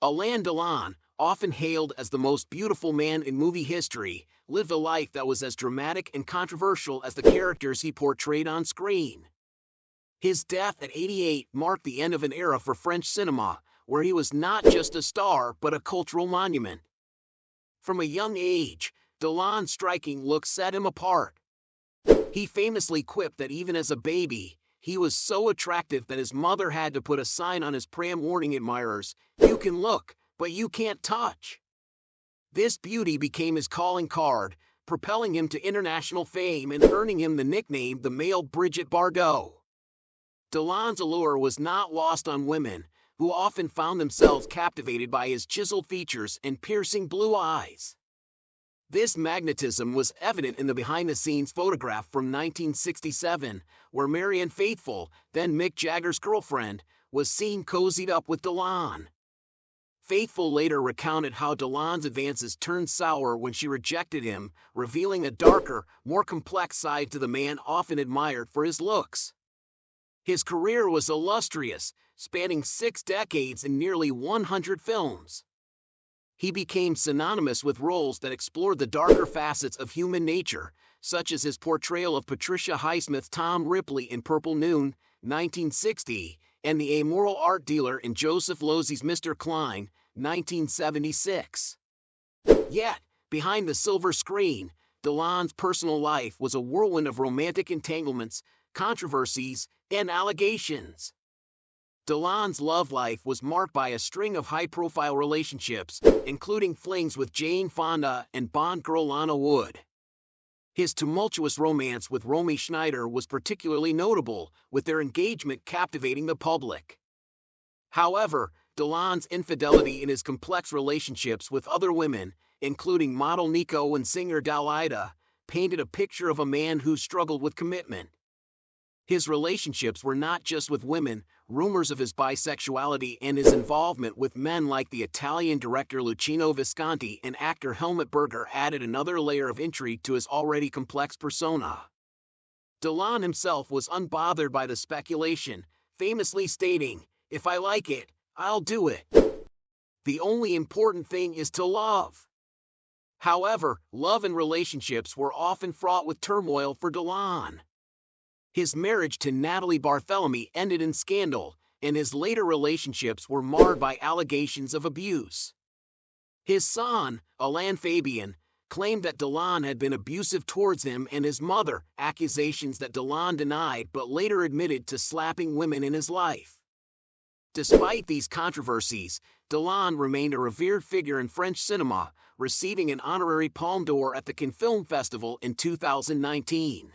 Alain Delon, often hailed as the most beautiful man in movie history, lived a life that was as dramatic and controversial as the characters he portrayed on screen. His death at 88 marked the end of an era for French cinema, where he was not just a star but a cultural monument. From a young age, Delon's striking look set him apart. He famously quipped that even as a baby, he was so attractive that his mother had to put a sign on his pram warning admirers, "You can look, but you can't touch." This beauty became his calling card, propelling him to international fame and earning him the nickname the male Brigitte Bardot. Delon's allure was not lost on women, who often found themselves captivated by his chiseled features and piercing blue eyes. This magnetism was evident in the behind-the-scenes photograph from 1967, where Marianne Faithfull, then Mick Jagger's girlfriend, was seen cozied up with Delon. Faithfull later recounted how Delon's advances turned sour when she rejected him, revealing a darker, more complex side to the man often admired for his looks. His career was illustrious, spanning 6 decades and nearly 100 films. He became synonymous with roles that explored the darker facets of human nature, such as his portrayal of Patricia Highsmith's Tom Ripley in Purple Noon, 1960, and the amoral art dealer in Joseph Losey's Mr. Klein, 1976. Yet, behind the silver screen, Delon's personal life was a whirlwind of romantic entanglements, controversies, and allegations. Delon's love life was marked by a string of high-profile relationships, including flings with Jane Fonda and Bond girl Lana Wood. His tumultuous romance with Romy Schneider was particularly notable, with their engagement captivating the public. However, Delon's infidelity in his complex relationships with other women, including model Nico and singer Dalida, painted a picture of a man who struggled with commitment. His relationships were not just with women. Rumors of his bisexuality and his involvement with men like the Italian director Luchino Visconti and actor Helmut Berger added another layer of intrigue to his already complex persona. Delon himself was unbothered by the speculation, famously stating, "If I like it, I'll do it. The only important thing is to love." However, love and relationships were often fraught with turmoil for Delon. His marriage to Natalie Barthélemy ended in scandal, and his later relationships were marred by allegations of abuse. His son, Alain Fabien, claimed that Delon had been abusive towards him and his mother, accusations that Delon denied but later admitted to slapping women in his life. Despite these controversies, Delon remained a revered figure in French cinema, receiving an honorary Palme d'Or at the Cannes Film Festival in 2019.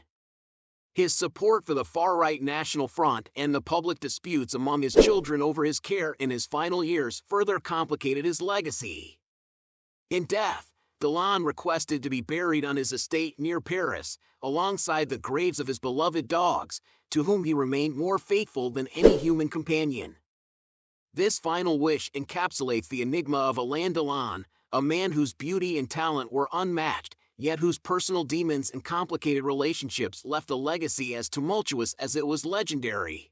His support for the far-right National Front and the public disputes among his children over his care in his final years further complicated his legacy. In death, Delon requested to be buried on his estate near Paris, alongside the graves of his beloved dogs, to whom he remained more faithful than any human companion. This final wish encapsulates the enigma of Alain Delon, a man whose beauty and talent were unmatched, yet whose personal demons and complicated relationships left a legacy as tumultuous as it was legendary.